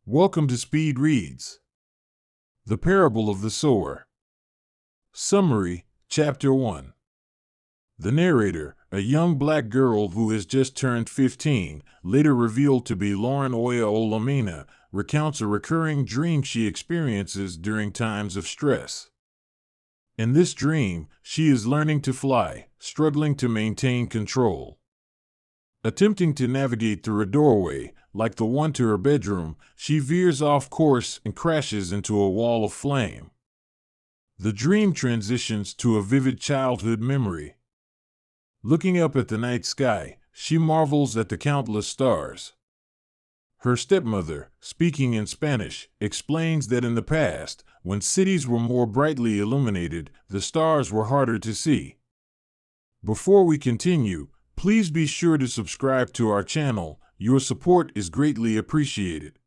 Welcome to Speed Reads. The Parable of the Sower. Summary, Chapter 1. The narrator, a young black girl who has just turned 15, later revealed to be Lauren Olamina, recounts a recurring dream she experiences during times of stress. In this dream, she is learning to fly, struggling to maintain control. Attempting to navigate through a doorway, like the one to her bedroom, she veers off course and crashes into a wall of flame. The dream transitions to a vivid childhood memory. Looking up at the night sky, she marvels at the countless stars. Her stepmother, speaking in Spanish, explains that in the past, when cities were more brightly illuminated, the stars were harder to see. Before we continue, please be sure to subscribe to our channel. Your support is greatly appreciated.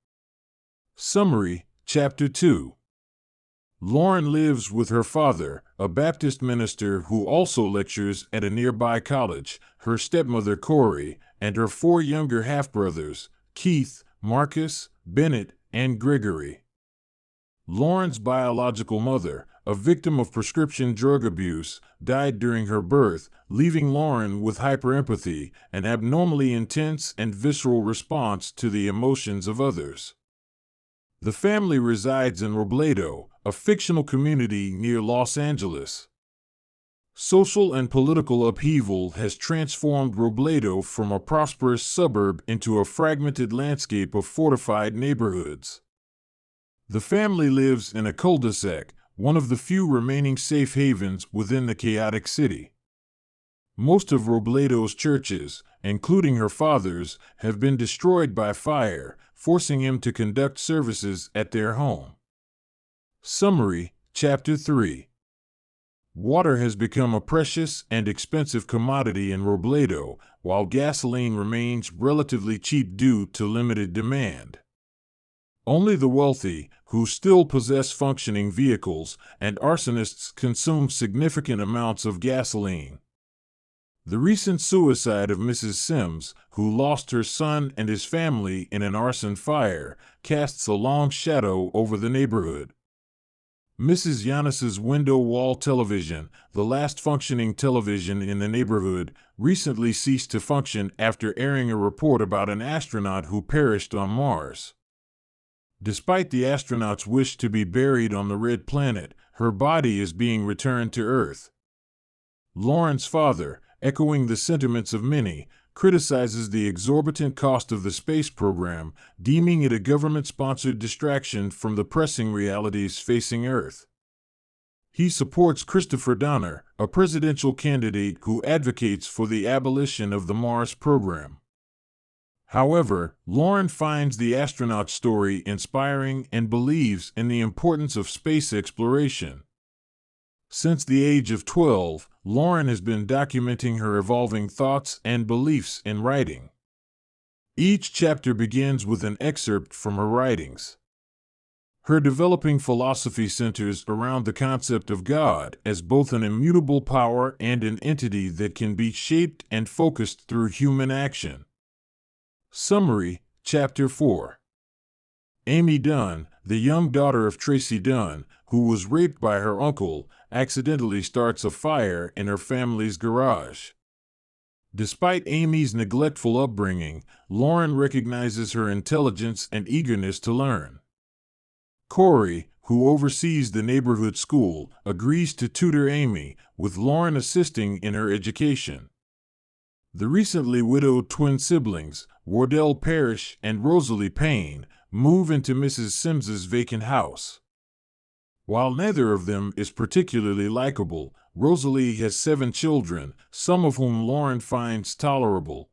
Summary, Chapter 2. Lauren lives with her father, a Baptist minister who also lectures at a nearby college, her stepmother Corey, and her 4 younger half-brothers, Keith, Marcus, Bennett, and Gregory. Lauren's biological mother, a victim of prescription drug abuse, died during her birth, leaving Lauren with hyperempathy, an abnormally intense and visceral response to the emotions of others. The family resides in Robledo, a fictional community near Los Angeles. Social and political upheaval has transformed Robledo from a prosperous suburb into a fragmented landscape of fortified neighborhoods. The family lives in a cul-de-sac, one of the few remaining safe havens within the chaotic city. Most of Robledo's churches, including her father's, have been destroyed by fire, forcing him to conduct services at their home. Summary, Chapter 3. Water has become a precious and expensive commodity in Robledo, while gasoline remains relatively cheap due to limited demand. Only the wealthy, who still possess functioning vehicles, and arsonists consume significant amounts of gasoline. The recent suicide of Mrs. Sims, who lost her son and his family in an arson fire, casts a long shadow over the neighborhood. Mrs. Yanis's window wall television, the last functioning television in the neighborhood, recently ceased to function after airing a report about an astronaut who perished on Mars. Despite the astronaut's wish to be buried on the red planet, her body is being returned to Earth. Lauren's father, echoing the sentiments of many, criticizes the exorbitant cost of the space program, deeming it a government-sponsored distraction from the pressing realities facing Earth. He supports Christopher Donner, a presidential candidate who advocates for the abolition of the Mars program. However, Lauren finds the astronaut story inspiring and believes in the importance of space exploration. Since the age of 12, Lauren has been documenting her evolving thoughts and beliefs in writing. Each chapter begins with an excerpt from her writings. Her developing philosophy centers around the concept of God as both an immutable power and an entity that can be shaped and focused through human action. Summary, Chapter 4. Amy Dunn, the young daughter of Tracy Dunn, who was raped by her uncle, accidentally starts a fire in her family's garage. Despite Amy's neglectful upbringing, Lauren recognizes her intelligence and eagerness to learn. Corey, who oversees the neighborhood school, agrees to tutor Amy, with Lauren assisting in her education. The recently widowed twin siblings, Wardell Parrish and Rosalie Payne, move into Mrs. Sims's vacant house. While neither of them is particularly likable, Rosalie has 7 children, some of whom Lauren finds tolerable.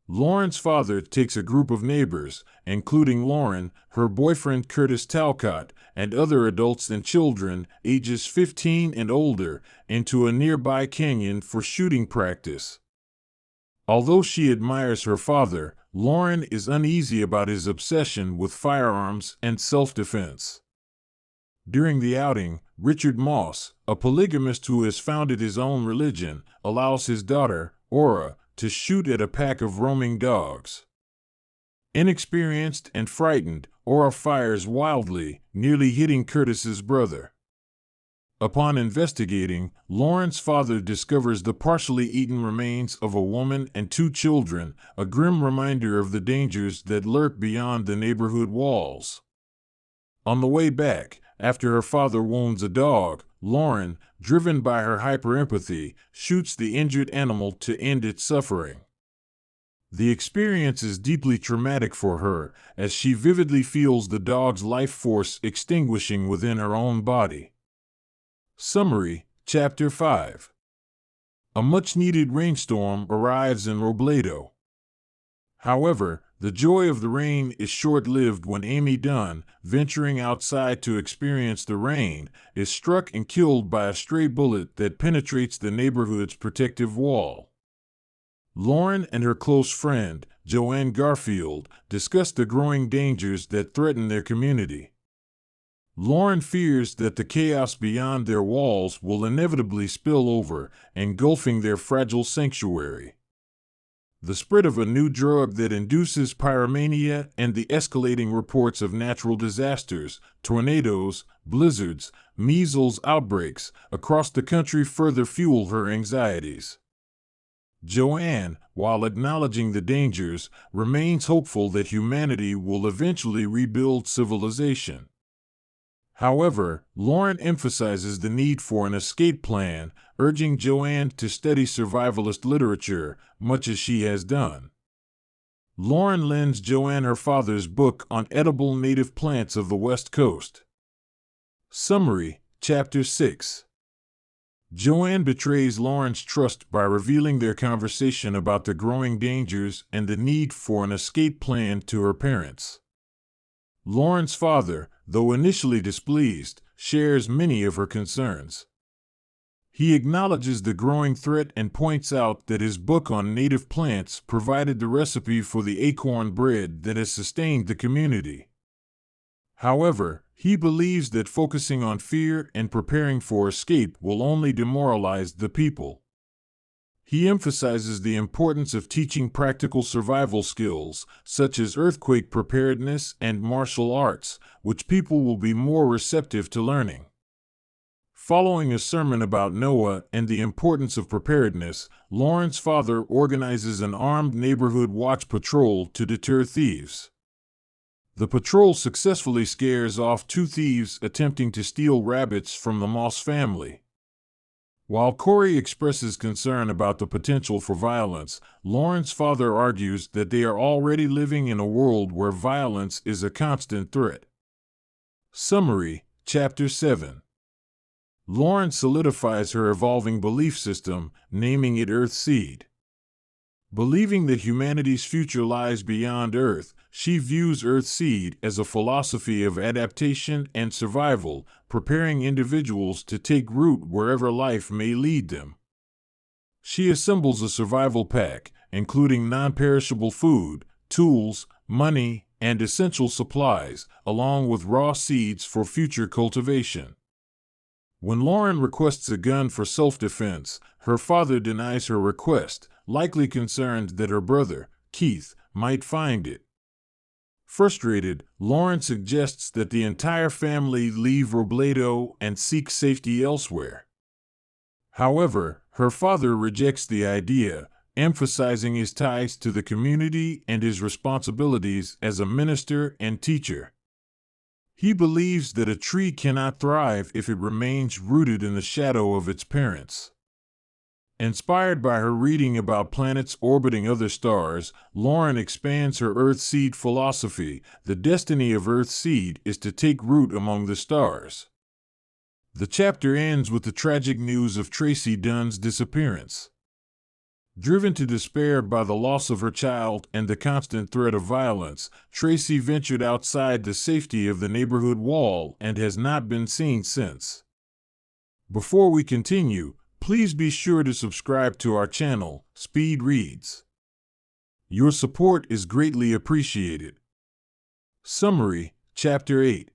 Lauren's father takes a group of neighbors, including Lauren, her boyfriend Curtis Talcott, and other adults and children, ages 15 and older, into a nearby canyon for shooting practice. Although she admires her father, Lauren is uneasy about his obsession with firearms and self-defense. During the outing, Richard Moss, a polygamist who has founded his own religion, allows his daughter, Aura, to shoot at a pack of roaming dogs. Inexperienced and frightened, Aura fires wildly, nearly hitting Curtis's brother. Upon investigating, Lauren's father discovers the partially eaten remains of a woman and 2 children, a grim reminder of the dangers that lurk beyond the neighborhood walls. On the way back, after her father wounds a dog, Lauren, driven by her hyperempathy, shoots the injured animal to end its suffering. The experience is deeply traumatic for her, as she vividly feels the dog's life force extinguishing within her own body. Summary, Chapter 5. A much-needed rainstorm arrives in Robledo. However, the joy of the rain is short-lived when Amy Dunn, venturing outside to experience the rain, is struck and killed by a stray bullet that penetrates the neighborhood's protective wall. Lauren and her close friend, Joanne Garfield, discuss the growing dangers that threaten their community. Lauren fears that the chaos beyond their walls will inevitably spill over, engulfing their fragile sanctuary. The spread of a new drug that induces pyromania and the escalating reports of natural disasters, tornadoes, blizzards, measles outbreaks across the country further fuel her anxieties. Joanne, while acknowledging the dangers, remains hopeful that humanity will eventually rebuild civilization. However, Lauren emphasizes the need for an escape plan, urging Joanne to study survivalist literature, much as she has done. Lauren lends Joanne her father's book on edible native plants of the West Coast. Summary, Chapter 6. Joanne betrays Lauren's trust by revealing their conversation about the growing dangers and the need for an escape plan to her parents. Lauren's father, though initially displeased, shares many of her concerns. He acknowledges the growing threat and points out that his book on native plants provided the recipe for the acorn bread that has sustained the community. However, he believes that focusing on fear and preparing for escape will only demoralize the people. He emphasizes the importance of teaching practical survival skills, such as earthquake preparedness and martial arts, which people will be more receptive to learning. Following a sermon about Noah and the importance of preparedness, Lauren's father organizes an armed neighborhood watch patrol to deter thieves. The patrol successfully scares off 2 thieves attempting to steal rabbits from the Moss family. While Corey expresses concern about the potential for violence, Lauren's father argues that they are already living in a world where violence is a constant threat. Summary, Chapter 7. Lauren solidifies her evolving belief system, naming it Earthseed. Believing that humanity's future lies beyond Earth, she views Earthseed as a philosophy of adaptation and survival, preparing individuals to take root wherever life may lead them. She assembles a survival pack, including non-perishable food, tools, money, and essential supplies, along with raw seeds for future cultivation. When Lauren requests a gun for self-defense, her father denies her request, likely concerned that her brother, Keith, might find it. Frustrated, Lauren suggests that the entire family leave Robledo and seek safety elsewhere. However, her father rejects the idea, emphasizing his ties to the community and his responsibilities as a minister and teacher. He believes that a tree cannot thrive if it remains rooted in the shadow of its parents. Inspired by her reading about planets orbiting other stars, Lauren expands her Earthseed philosophy. The destiny of Earthseed is to take root among the stars. The chapter ends with the tragic news of Tracy Dunn's disappearance. Driven to despair by the loss of her child and the constant threat of violence, Tracy ventured outside the safety of the neighborhood wall and has not been seen since. Before we continue, please be sure to subscribe to our channel, Speed Reads. Your support is greatly appreciated. Summary, Chapter 8.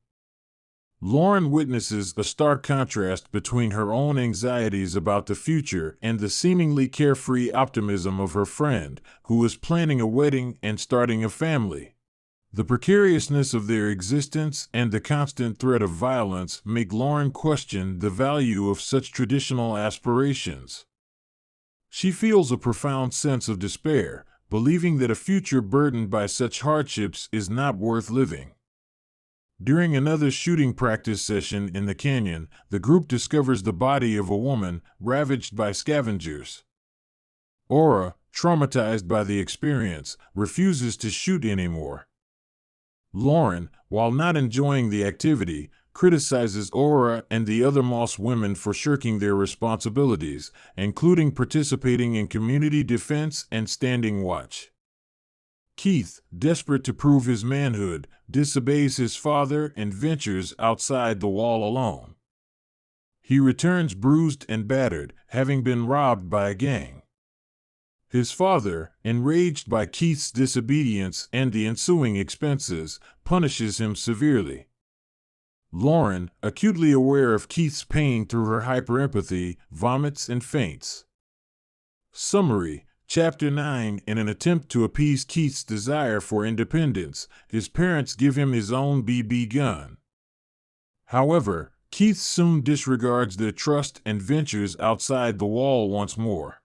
Lauren witnesses a stark contrast between her own anxieties about the future and the seemingly carefree optimism of her friend, who is planning a wedding and starting a family. The precariousness of their existence and the constant threat of violence make Lauren question the value of such traditional aspirations. She feels a profound sense of despair, believing that a future burdened by such hardships is not worth living. During another shooting practice session in the canyon, the group discovers the body of a woman ravaged by scavengers. Aura, traumatized by the experience, refuses to shoot anymore. Lauren, while not enjoying the activity, criticizes Aura and the other Moss women for shirking their responsibilities, including participating in community defense and standing watch. Keith, desperate to prove his manhood, disobeys his father and ventures outside the wall alone. He returns bruised and battered, having been robbed by a gang. His father, enraged by Keith's disobedience and the ensuing expenses, punishes him severely. Lauren, acutely aware of Keith's pain through her hyperempathy, vomits and faints. Summary: Chapter 9. In an attempt to appease Keith's desire for independence, his parents give him his own BB gun. However, Keith soon disregards their trust and ventures outside the wall once more.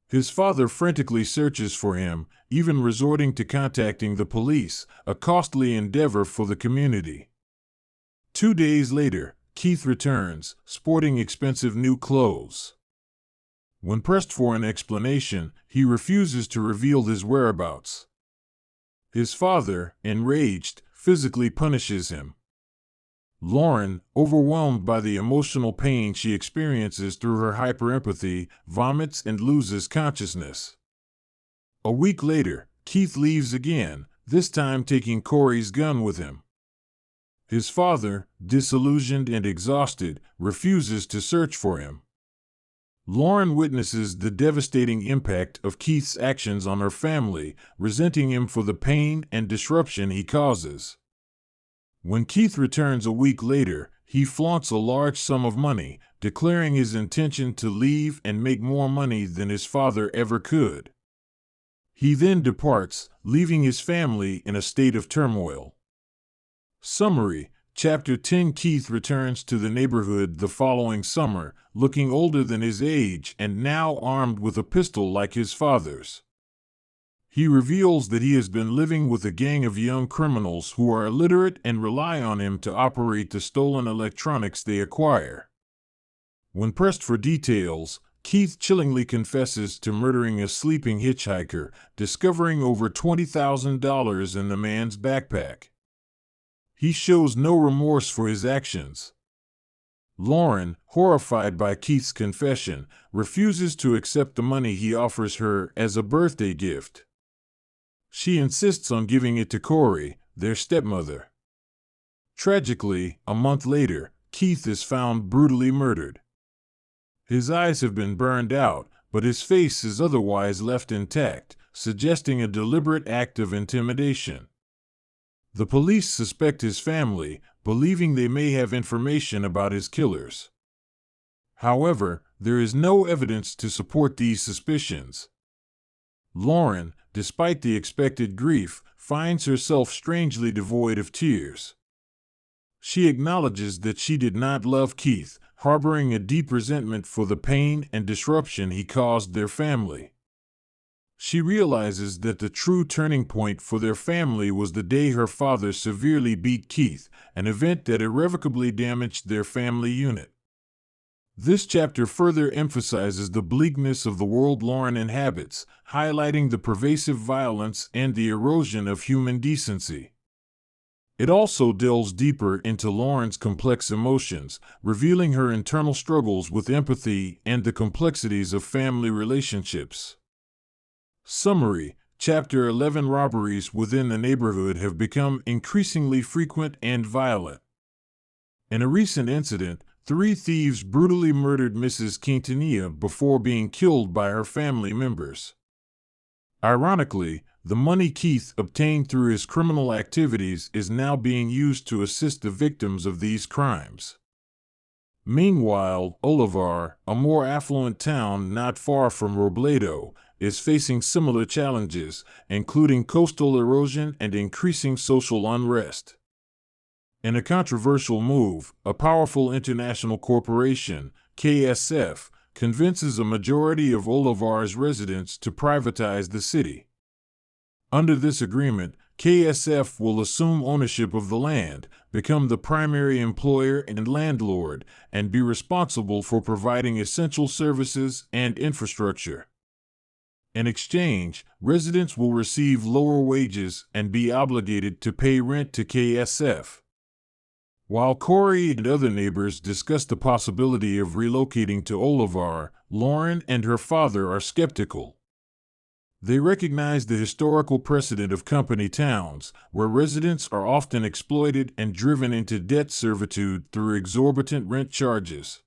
His father frantically searches for him, even resorting to contacting the police, a costly endeavor for the community. 2 days later, Keith returns, sporting expensive new clothes. When pressed for an explanation, he refuses to reveal his whereabouts. His father, enraged, physically punishes him. Lauren, overwhelmed by the emotional pain she experiences through her hyperempathy, vomits and loses consciousness. A week later, Keith leaves again, this time taking Corey's gun with him. His father, disillusioned and exhausted, refuses to search for him. Lauren witnesses the devastating impact of Keith's actions on her family, resenting him for the pain and disruption he causes. When Keith returns a week later, he flaunts a large sum of money, declaring his intention to leave and make more money than his father ever could. He then departs, leaving his family in a state of turmoil. Summary: Chapter 10. Keith returns to the neighborhood the following summer, looking older than his age and now armed with a pistol like his father's. He reveals that he has been living with a gang of young criminals who are illiterate and rely on him to operate the stolen electronics they acquire. When pressed for details, Keith chillingly confesses to murdering a sleeping hitchhiker, discovering over $20,000 in the man's backpack. He shows no remorse for his actions. Lauren, horrified by Keith's confession, refuses to accept the money he offers her as a birthday gift. She insists on giving it to Corey, their stepmother. Tragically, a month later, Keith is found brutally murdered. His eyes have been burned out, but his face is otherwise left intact, suggesting a deliberate act of intimidation. The police suspect his family, believing they may have information about his killers. However, there is no evidence to support these suspicions. Lauren, despite the expected grief, finds herself strangely devoid of tears. She acknowledges that she did not love Keith, harboring a deep resentment for the pain and disruption he caused their family. She realizes that the true turning point for their family was the day her father severely beat Keith, an event that irrevocably damaged their family unit. This chapter further emphasizes the bleakness of the world Lauren inhabits, highlighting the pervasive violence and the erosion of human decency. It also delves deeper into Lauren's complex emotions, revealing her internal struggles with empathy and the complexities of family relationships. Summary: Chapter 11. Robberies within the neighborhood have become increasingly frequent and violent. In a recent incident, 3 thieves brutally murdered Mrs. Quintanilla before being killed by her family members. Ironically, The money Keith obtained through his criminal activities is now being used to assist the victims of these crimes. Meanwhile, Olivar, a more affluent town not far from Robledo, is facing similar challenges, including coastal erosion and increasing social unrest. In a controversial move, a powerful international corporation, KSF, convinces a majority of Olivar's residents to privatize the city. Under this agreement, KSF will assume ownership of the land, become the primary employer and landlord, and be responsible for providing essential services and infrastructure. In exchange, residents will receive lower wages and be obligated to pay rent to KSF. While Corey and other neighbors discuss the possibility of relocating to Olivar, Lauren and her father are skeptical. They recognize the historical precedent of company towns, where residents are often exploited and driven into debt servitude through exorbitant rent charges.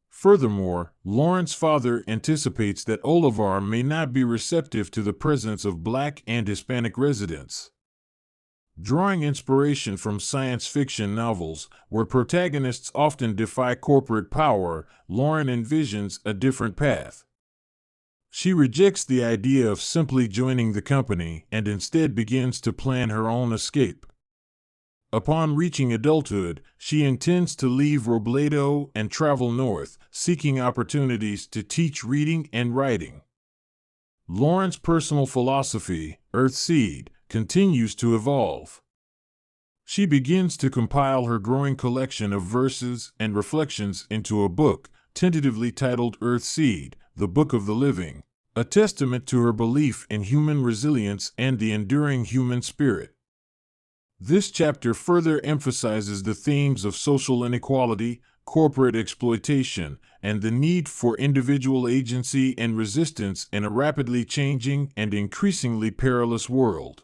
Furthermore, Lauren's father anticipates that Olivar may not be receptive to the presence of Black and Hispanic residents. Drawing inspiration from science fiction novels, where protagonists often defy corporate power, Lauren envisions a different path. She rejects the idea of simply joining the company and instead begins to plan her own escape. Upon reaching adulthood, she intends to leave Robledo and travel north, seeking opportunities to teach reading and writing. Lauren's personal philosophy, Earthseed, continues to evolve. She begins to compile her growing collection of verses and reflections into a book, tentatively titled Earthseed, the Book of the Living, a testament to her belief in human resilience and the enduring human spirit. This chapter further emphasizes the themes of social inequality, corporate exploitation, and the need for individual agency and resistance in a rapidly changing and increasingly perilous world.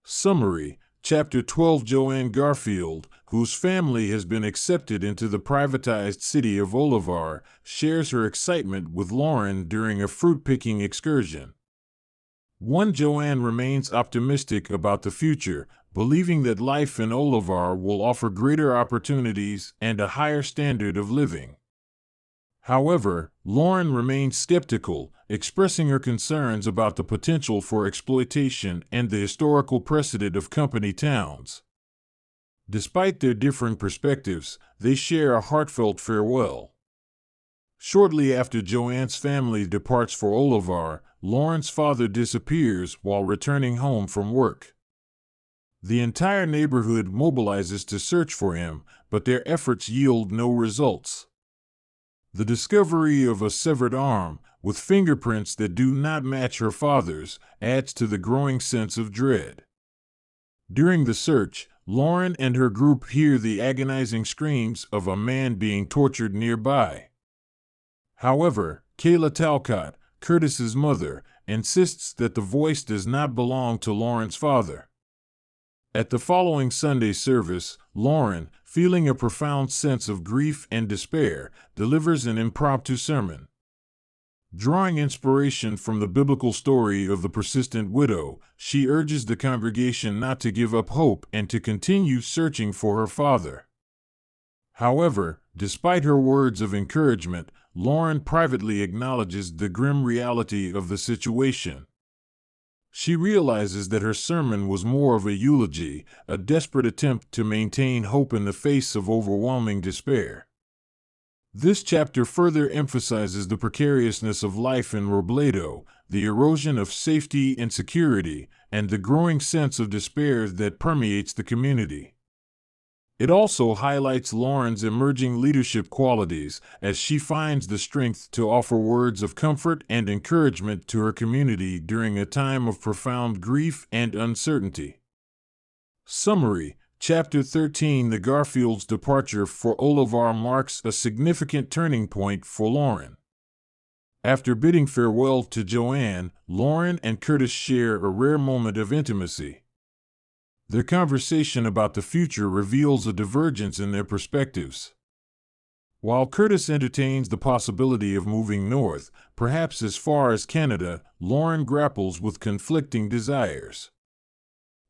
Summary: Chapter 12. Joanne Garfield, whose family has been accepted into the privatized city of Olivar, shares her excitement with Lauren during a fruit-picking excursion. Joanne remains optimistic about the future, believing that life in Olivar will offer greater opportunities and a higher standard of living. However, Lauren remains skeptical, expressing her concerns about the potential for exploitation and the historical precedent of company towns. Despite their different perspectives, they share a heartfelt farewell. Shortly after Joanne's family departs for Olivar, Lauren's father disappears while returning home from work. The entire neighborhood mobilizes to search for him, but their efforts yield no results. The discovery of a severed arm, with fingerprints that do not match her father's, adds to the growing sense of dread. During the search, Lauren and her group hear the agonizing screams of a man being tortured nearby. However, Kayla Talcott, Curtis's mother, insists that the voice does not belong to Lauren's father. At the following Sunday service, Lauren, feeling a profound sense of grief and despair, delivers an impromptu sermon. Drawing inspiration from the biblical story of the persistent widow, she urges the congregation not to give up hope and to continue searching for her father. However, despite her words of encouragement, Lauren privately acknowledges the grim reality of the situation. She realizes that her sermon was more of a eulogy, a desperate attempt to maintain hope in the face of overwhelming despair. This chapter further emphasizes the precariousness of life in Robledo, the erosion of safety and security, and the growing sense of despair that permeates the community. It also highlights Lauren's emerging leadership qualities as she finds the strength to offer words of comfort and encouragement to her community during a time of profound grief and uncertainty. Summary: Chapter 13. The Garfield's departure for Olivar marks a significant turning point for Lauren. After bidding farewell to Joanne, Lauren and Curtis share a rare moment of intimacy. Their conversation about the future reveals a divergence in their perspectives. While Curtis entertains the possibility of moving north, perhaps as far as Canada, Lauren grapples with conflicting desires.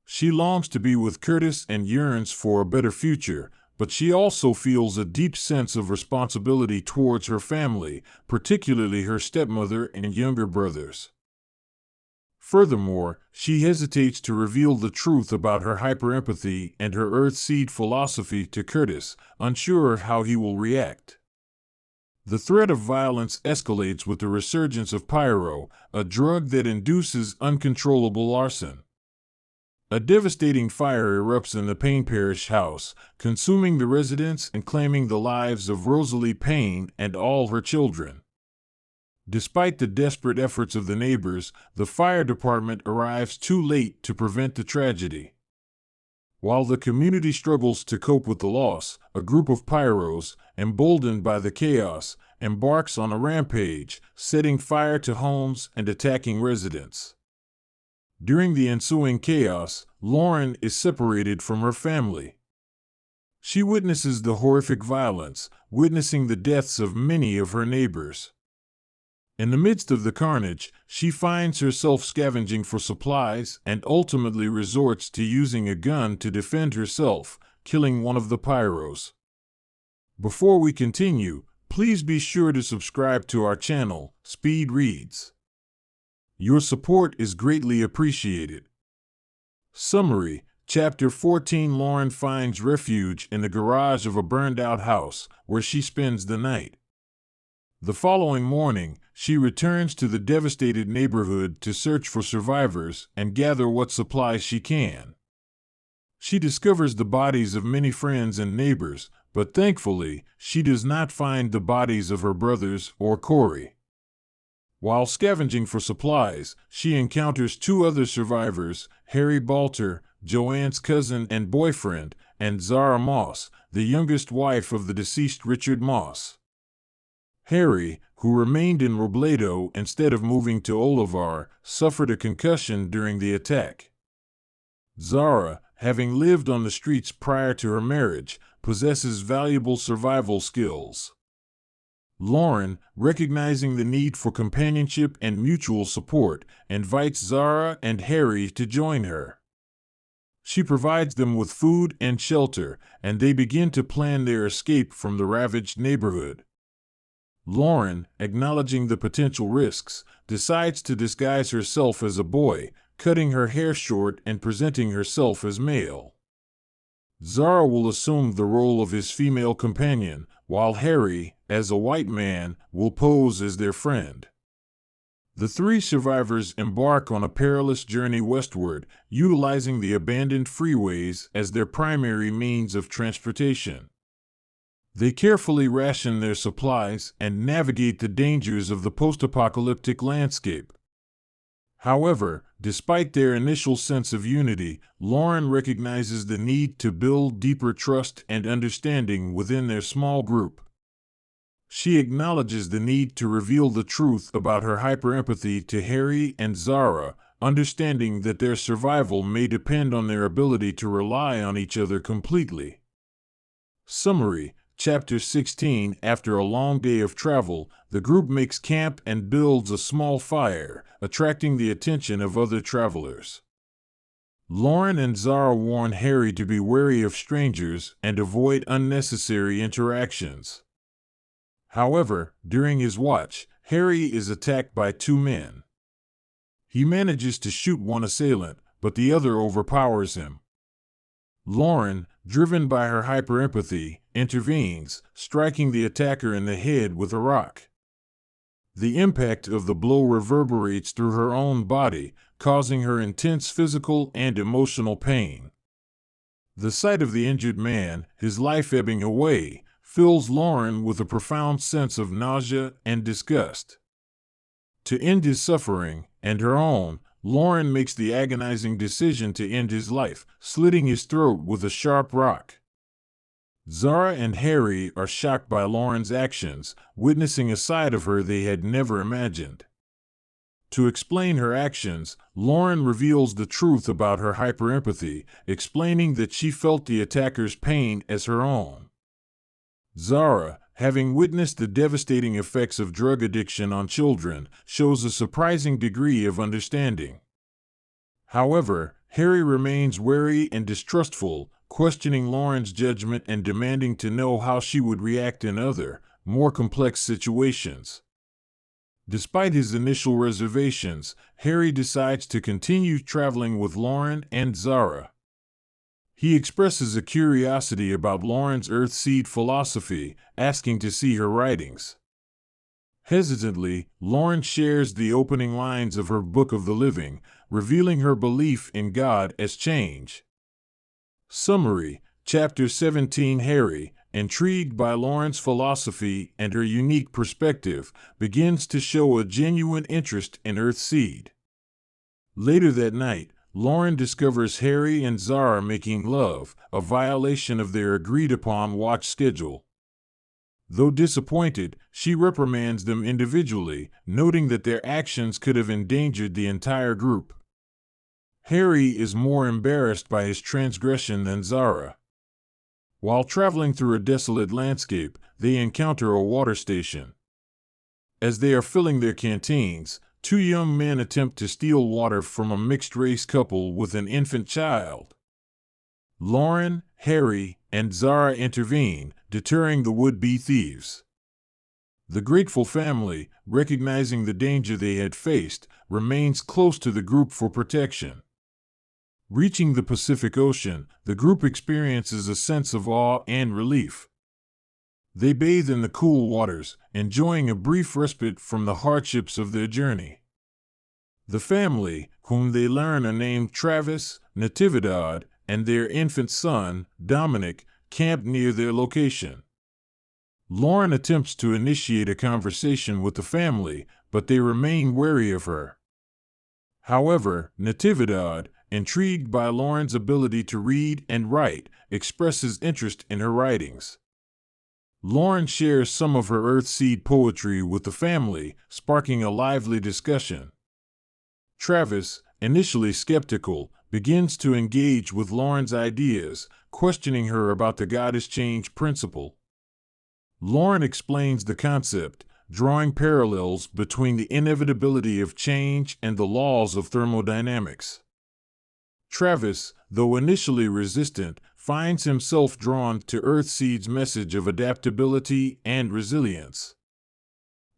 She longs to be with Curtis and yearns for a better future, but she also feels a deep sense of responsibility towards her family, particularly her stepmother and younger brothers. Furthermore, she hesitates to reveal the truth about her hyperempathy and her Earthseed philosophy to Curtis, unsure of how he will react. The threat of violence escalates with the resurgence of pyro, a drug that induces uncontrollable arson. A devastating fire erupts in the Payne Parish house, consuming the residents and claiming the lives of Rosalie Payne and all her children. Despite the desperate efforts of the neighbors, the fire department arrives too late to prevent the tragedy. While the community struggles to cope with the loss, a group of pyros, emboldened by the chaos, embarks on a rampage, setting fire to homes and attacking residents. During the ensuing chaos, Lauren is separated from her family. She witnesses the horrific violence, witnessing the deaths of many of her neighbors. In the midst of the carnage, she finds herself scavenging for supplies and ultimately resorts to using a gun to defend herself, killing one of the pyros. Before we continue, please be sure to subscribe to our channel, Speed Reads. Your support is greatly appreciated. Summary: Chapter 14. Lauren finds refuge in the garage of a burned-out house, where she spends the night. The following morning, she returns to the devastated neighborhood to search for survivors and gather what supplies she can. She discovers the bodies of many friends and neighbors, but thankfully, she does not find the bodies of her brothers or Corey. While scavenging for supplies, she encounters two other survivors, Harry Butler, Joanne's cousin and boyfriend, and Zara Moss, the youngest wife of the deceased Richard Moss. Harry, who remained in Robledo instead of moving to Olivar, suffered a concussion during the attack. Zara, having lived on the streets prior to her marriage, possesses valuable survival skills. Lauren, recognizing the need for companionship and mutual support, invites Zara and Harry to join her. She provides them with food and shelter, and they begin to plan their escape from the ravaged neighborhood. Lauren, acknowledging the potential risks, decides to disguise herself as a boy, cutting her hair short and presenting herself as male. Zara will assume the role of his female companion, while Harry, as a white man, will pose as their friend. The three survivors embark on a perilous journey westward, utilizing the abandoned freeways as their primary means of transportation. They carefully ration their supplies and navigate the dangers of the post-apocalyptic landscape. However, despite their initial sense of unity, Lauren recognizes the need to build deeper trust and understanding within their small group. She acknowledges the need to reveal the truth about her hyperempathy to Harry and Zara, understanding that their survival may depend on their ability to rely on each other completely. Summary: Chapter 16. After a long day of travel, the group makes camp and builds a small fire, attracting the attention of other travelers. Lauren and Zara warn Harry to be wary of strangers and avoid unnecessary interactions. However, during his watch, Harry is attacked by two men. He manages to shoot one assailant, but the other overpowers him. Lauren, driven by her hyperempathy, intervenes, striking the attacker in the head with a rock. The impact of the blow reverberates through her own body, causing her intense physical and emotional pain. The sight of the injured man, his life ebbing away, fills Lauren with a profound sense of nausea and disgust. To end his suffering, and her own, Lauren makes the agonizing decision to end his life, slitting his throat with a sharp rock. Zara and Harry are shocked by Lauren's actions, witnessing a side of her they had never imagined. To explain her actions, Lauren reveals the truth about her hyperempathy, explaining that she felt the attacker's pain as her own. Zara, having witnessed the devastating effects of drug addiction on children, shows a surprising degree of understanding. However, Harry remains wary and distrustful, questioning Lauren's judgment and demanding to know how she would react in other, more complex situations. Despite his initial reservations, Harry decides to continue traveling with Lauren and Zara. He expresses a curiosity about Lauren's Earthseed philosophy, asking to see her writings. Hesitantly, Lauren shares the opening lines of her Book of the Living, revealing her belief in God as change. Summary: Chapter 17. Harry, intrigued by Lauren's philosophy and her unique perspective, begins to show a genuine interest in Earthseed. Later that night, Lauren discovers Harry and Zara making love, a violation of their agreed-upon watch schedule. Though disappointed, she reprimands them individually, noting that their actions could have endangered the entire group. Harry is more embarrassed by his transgression than Zara. While traveling through a desolate landscape, they encounter a water station. As they are filling their canteens, two young men attempt to steal water from a mixed-race couple with an infant child. Lauren, Harry, and Zara intervene, deterring the would-be thieves. The grateful family, recognizing the danger they had faced, remains close to the group for protection. Reaching the Pacific Ocean, the group experiences a sense of awe and relief. They bathe in the cool waters, enjoying a brief respite from the hardships of their journey. The family, whom they learn are named Travis, Natividad, and their infant son, Dominic, camp near their location. Lauren attempts to initiate a conversation with the family, but they remain wary of her. However, Natividad, intrigued by Lauren's ability to read and write, expresses interest in her writings. Lauren shares some of her Earthseed poetry with the family, sparking a lively discussion. Travis, initially skeptical, begins to engage with Lauren's ideas, questioning her about the goddess change principle. Lauren explains the concept, drawing parallels between the inevitability of change and the laws of thermodynamics. Travis, though initially resistant, finds himself drawn to Earthseed's message of adaptability and resilience.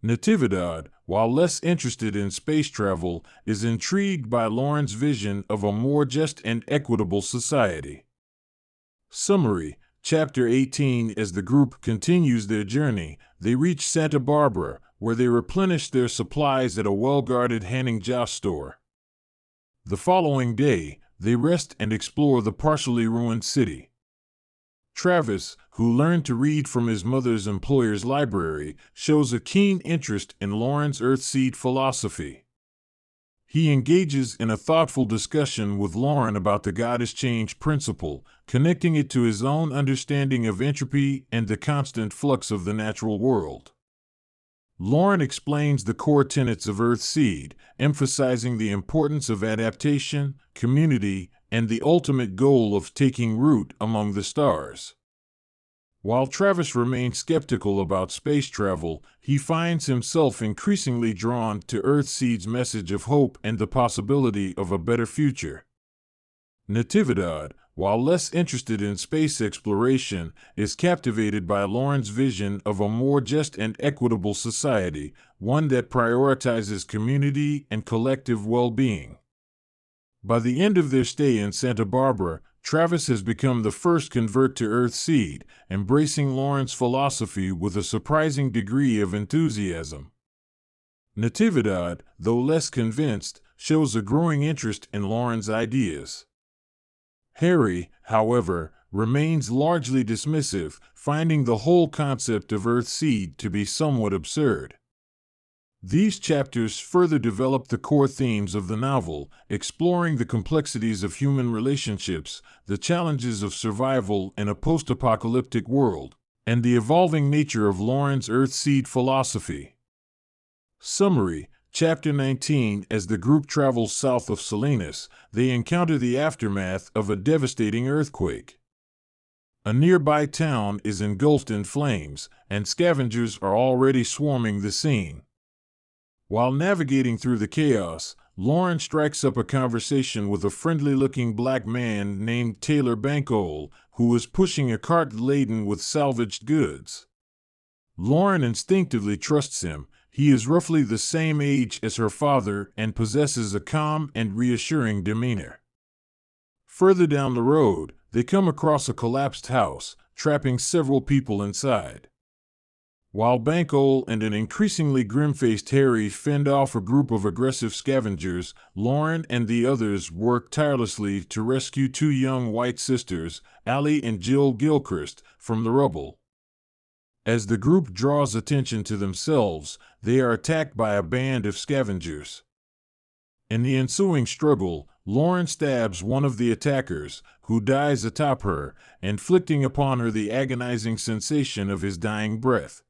Natividad, while less interested in space travel, is intrigued by Lauren's vision of a more just and equitable society. Summary: Chapter 18. As the group continues their journey, they reach Santa Barbara, where they replenish their supplies at a well-guarded Hanning Joss store. The following day, they rest and explore the partially ruined city. Travis, who learned to read from his mother's employer's library, shows a keen interest in Lauren's Earthseed philosophy. He engages in a thoughtful discussion with Lauren about the goddess change principle, connecting it to his own understanding of entropy and the constant flux of the natural world. Lauren explains the core tenets of Earthseed, emphasizing the importance of adaptation, community, and the ultimate goal of taking root among the stars. While Travis remains skeptical about space travel, he finds himself increasingly drawn to Earthseed's message of hope and the possibility of a better future. Natividad, while less interested in space exploration, is captivated by Lauren's vision of a more just and equitable society, one that prioritizes community and collective well-being. By the end of their stay in Santa Barbara, Travis has become the first convert to Earthseed, embracing Lauren's philosophy with a surprising degree of enthusiasm. Natividad, though less convinced, shows a growing interest in Lauren's ideas. Harry, however, remains largely dismissive, finding the whole concept of Earthseed to be somewhat absurd. These chapters further develop the core themes of the novel, exploring the complexities of human relationships, the challenges of survival in a post-apocalyptic world, and the evolving nature of Lauren's Earthseed philosophy. Summary: Chapter 19. As the group travels south of Salinas, they encounter the aftermath of a devastating earthquake. A nearby town is engulfed in flames, and scavengers are already swarming the scene. While navigating through the chaos, Lauren strikes up a conversation with a friendly-looking black man named Taylor Bankole, who is pushing a cart laden with salvaged goods. Lauren instinctively trusts him. He is roughly the same age as her father and possesses a calm and reassuring demeanor. Further down the road, they come across a collapsed house, trapping several people inside. While Bankole and an increasingly grim-faced Harry fend off a group of aggressive scavengers, Lauren and the others work tirelessly to rescue two young white sisters, Allie and Jill Gilchrist, from the rubble. As the group draws attention to themselves, they are attacked by a band of scavengers. In the ensuing struggle, Lauren stabs one of the attackers, who dies atop her, inflicting upon her the agonizing sensation of his dying breath.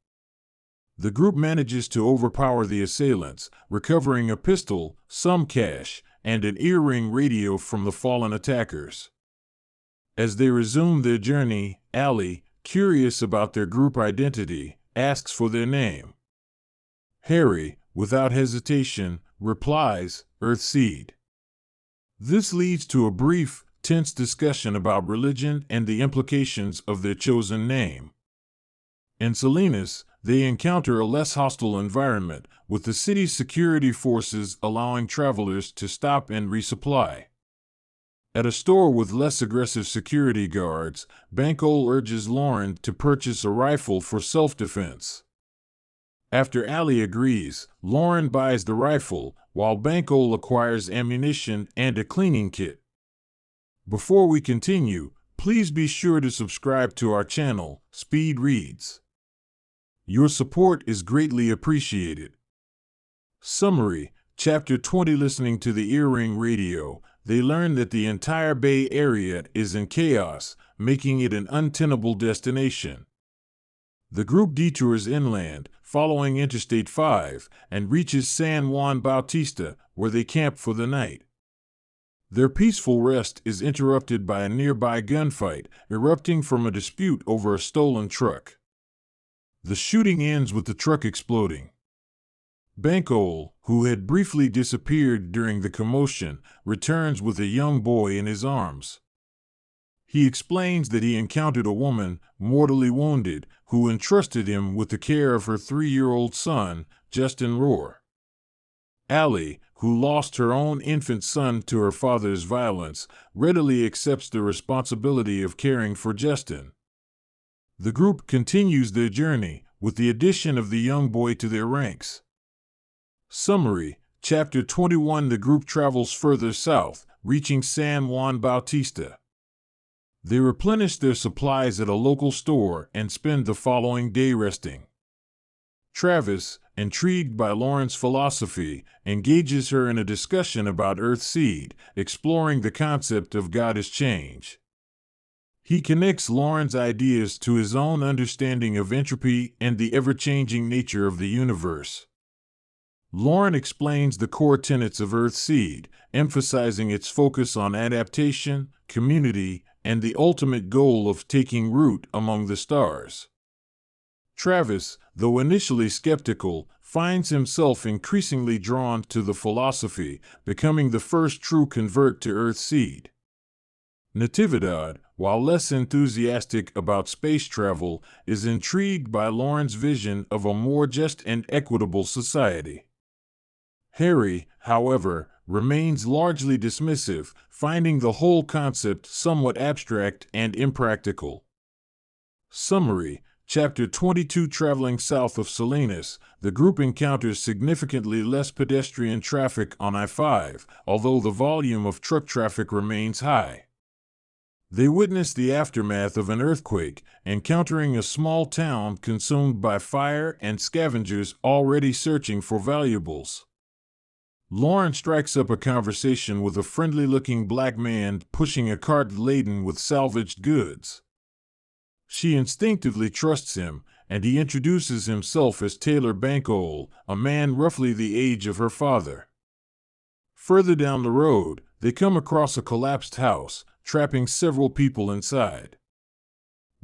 The group manages to overpower the assailants, recovering a pistol, some cash, and an earring radio from the fallen attackers. As they resume their journey, Allie, curious about their group identity, asks for their name. Harry, without hesitation, replies, Earthseed. This leads to a brief, tense discussion about religion and the implications of their chosen name. In Salinas, they encounter a less hostile environment, with the city's security forces allowing travelers to stop and resupply. At a store with less aggressive security guards, Bankole urges Lauren to purchase a rifle for self-defense. After Allie agrees, Lauren buys the rifle, while Bankole acquires ammunition and a cleaning kit. Before we continue, please be sure to subscribe to our channel, Speed Reads. Your support is greatly appreciated. Summary: Chapter 20. Listening to the earring radio, they learn that the entire Bay Area is in chaos, making it an untenable destination. The group detours inland, following Interstate 5, and reaches San Juan Bautista, where they camp for the night. Their peaceful rest is interrupted by a nearby gunfight, erupting from a dispute over a stolen truck. The shooting ends with the truck exploding. Bankole, who had briefly disappeared during the commotion, returns with a young boy in his arms. He explains that he encountered a woman, mortally wounded, who entrusted him with the care of her 3-year-old son, Justin Rohr. Allie, who lost her own infant son to her father's violence, readily accepts the responsibility of caring for Justin. The group continues their journey, with the addition of the young boy to their ranks. Summary: Chapter 21. The group travels further south, reaching San Juan Bautista. They replenish their supplies at a local store and spend the following day resting. Travis, intrigued by Lauren's philosophy, engages her in a discussion about Earthseed, exploring the concept of God as change. He connects Lauren's ideas to his own understanding of entropy and the ever-changing nature of the universe. Lauren explains the core tenets of Earthseed, emphasizing its focus on adaptation, community, and the ultimate goal of taking root among the stars. Travis, though initially skeptical, finds himself increasingly drawn to the philosophy, becoming the first true convert to Earthseed. Natividad, while less enthusiastic about space travel, is intrigued by Lauren's vision of a more just and equitable society. Harry, however, remains largely dismissive, finding the whole concept somewhat abstract and impractical. Summary: Chapter 22. Traveling south of Salinas, the group encounters significantly less pedestrian traffic on I-5, although the volume of truck traffic remains high. They witness the aftermath of an earthquake, encountering a small town consumed by fire and scavengers already searching for valuables. Lauren strikes up a conversation with a friendly-looking black man pushing a cart laden with salvaged goods. She instinctively trusts him, and he introduces himself as Taylor Bankole, a man roughly the age of her father. Further down the road, they come across a collapsed house, trapping several people inside.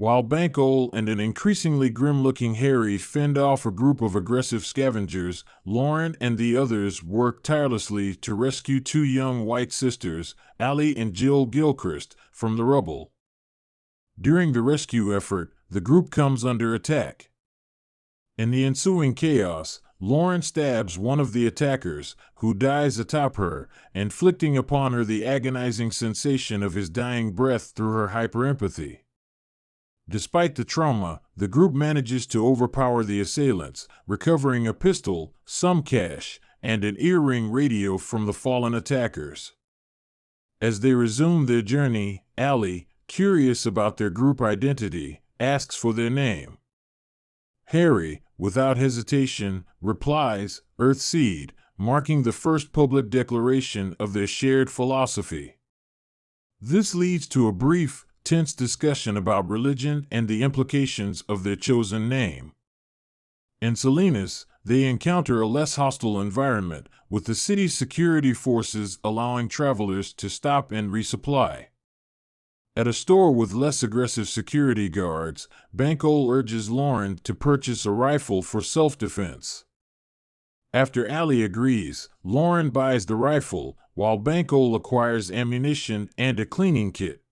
While Bankole and an increasingly grim-looking Harry fend off a group of aggressive scavengers, Lauren and the others work tirelessly to rescue two young white sisters, Allie and Jill Gilchrist, from the rubble. During the rescue effort, the group comes under attack. In the ensuing chaos, Lauren stabs one of the attackers, who dies atop her, inflicting upon her the agonizing sensation of his dying breath through her hyperempathy. Despite the trauma, the group manages to overpower the assailants, recovering a pistol, some cash, and an earring radio from the fallen attackers. As they resume their journey, Allie, curious about their group identity, asks for their name. Harry, without hesitation, replies, Earthseed, marking the first public declaration of their shared philosophy. This leads to a brief, tense discussion about religion and the implications of their chosen name. In Salinas, they encounter a less hostile environment, with the city's security forces allowing travelers to stop and resupply. At a store with less aggressive security guards, Bankole urges Lauren to purchase a rifle for self-defense. After Allie agrees, Lauren buys the rifle, while Bankole acquires ammunition and a cleaning kit.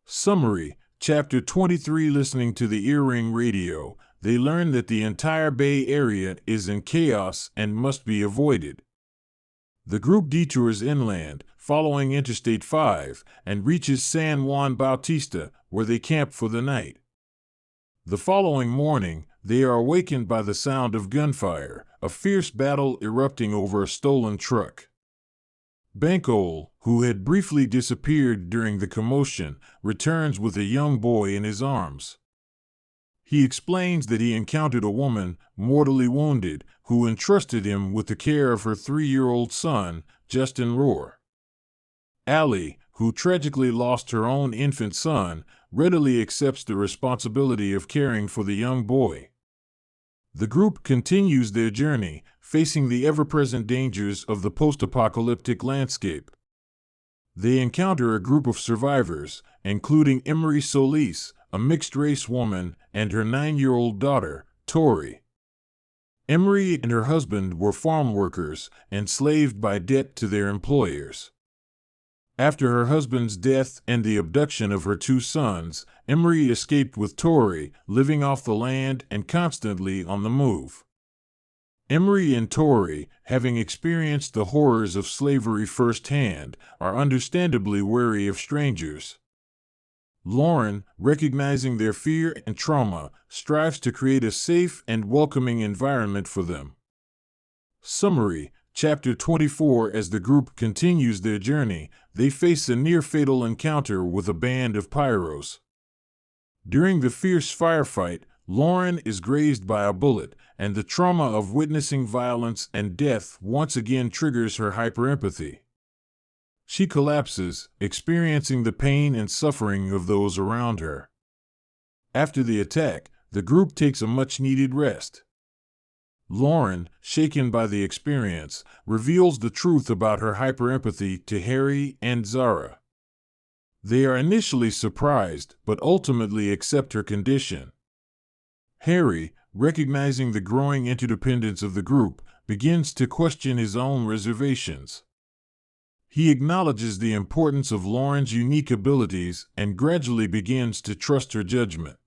Summary: Chapter 23. Listening to the earring radio, they learn that the entire Bay Area is in chaos and must be avoided. The group detours inland, following Interstate 5, and reaches San Juan Bautista, where they camp for the night. The following morning, they are awakened by the sound of gunfire, a fierce battle erupting over a stolen truck. Bankole, who had briefly disappeared during the commotion, returns with a young boy in his arms. He explains that he encountered a woman, mortally wounded, who entrusted him with the care of her 3-year-old son, Justin Rohr. Allie, who tragically lost her own infant son, readily accepts the responsibility of caring for the young boy. The group continues their journey, facing the ever-present dangers of the post-apocalyptic landscape. They encounter a group of survivors, including Emery Solis, a mixed-race woman, and her 9-year-old daughter, Tori. Emery and her husband were farm workers, enslaved by debt to their employers. After her husband's death and the abduction of her 2 sons, Emery escaped with Tori, living off the land and constantly on the move. Emery and Tori, having experienced the horrors of slavery firsthand, are understandably wary of strangers. Lauren, recognizing their fear and trauma, strives to create a safe and welcoming environment for them. Summary: Chapter 24. As the group continues their journey, they face a near-fatal encounter with a band of pyros. During the fierce firefight, Lauren is grazed by a bullet, and the trauma of witnessing violence and death once again triggers her hyperempathy. She collapses, experiencing the pain and suffering of those around her. After the attack, the group takes a much-needed rest. Lauren, shaken by the experience, reveals the truth about her hyperempathy to Harry and Zara. They are initially surprised, but ultimately accept her condition. Harry, recognizing the growing interdependence of the group, begins to question his own reservations. He acknowledges the importance of Lauren's unique abilities and gradually begins to trust her judgment.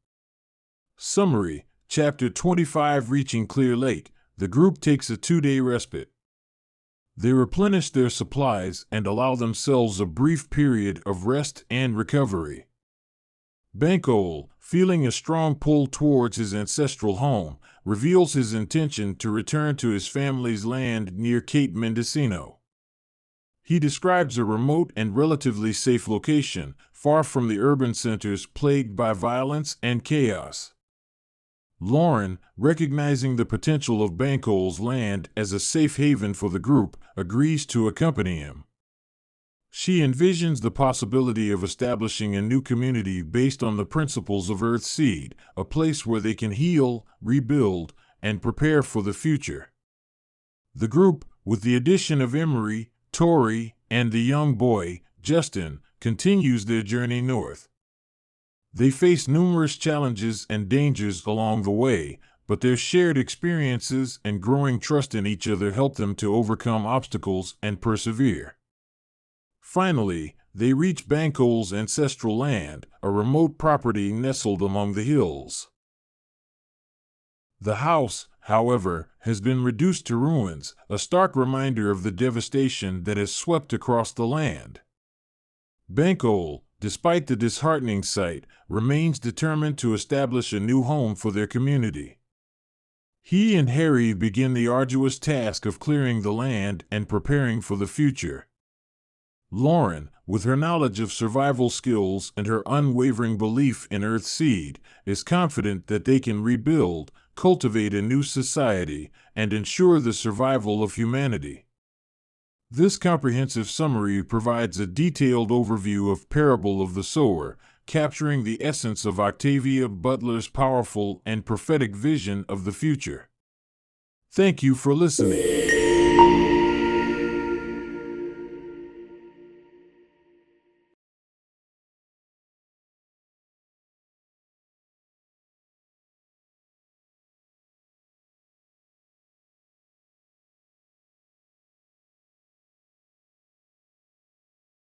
Summary: Chapter 25. Reaching Clear Lake, the group takes a 2-day respite. They replenish their supplies and allow themselves a brief period of rest and recovery. Bankole, feeling a strong pull towards his ancestral home, reveals his intention to return to his family's land near Cape Mendocino. He describes a remote and relatively safe location, far from the urban centers plagued by violence and chaos. Lauren, recognizing the potential of Bankole's land as a safe haven for the group, agrees to accompany him. She envisions the possibility of establishing a new community based on the principles of Earthseed, a place where they can heal, rebuild, and prepare for the future. The group, with the addition of Emery, Tori, and the young boy, Justin, continues their journey north. They face numerous challenges and dangers along the way, but their shared experiences and growing trust in each other help them to overcome obstacles and persevere. Finally, they reach Banco's ancestral land, a remote property nestled among the hills. The house, however, has been reduced to ruins, a stark reminder of the devastation that has swept across the land. Banco, despite the disheartening sight, remains determined to establish a new home for their community. He and Harry begin the arduous task of clearing the land and preparing for the future. Lauren, with her knowledge of survival skills and her unwavering belief in Earthseed, is confident that they can rebuild, cultivate a new society, and ensure the survival of humanity. This comprehensive summary provides a detailed overview of Parable of the Sower, capturing the essence of Octavia Butler's powerful and prophetic vision of the future. Thank you for listening.